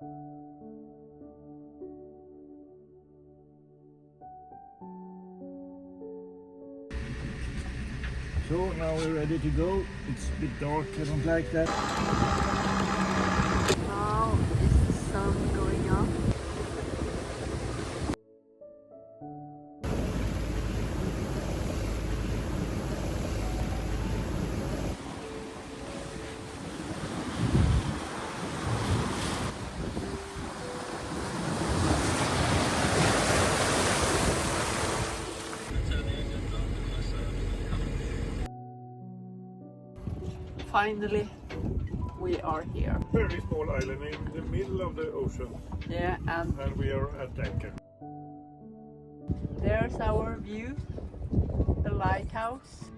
So now we're ready to go. It's a bit dark, I don't like that. Now is the sun going up? Finally, we are here. Very small island in the middle of the ocean. Yeah, and We are at anchor. there's our view, the lighthouse.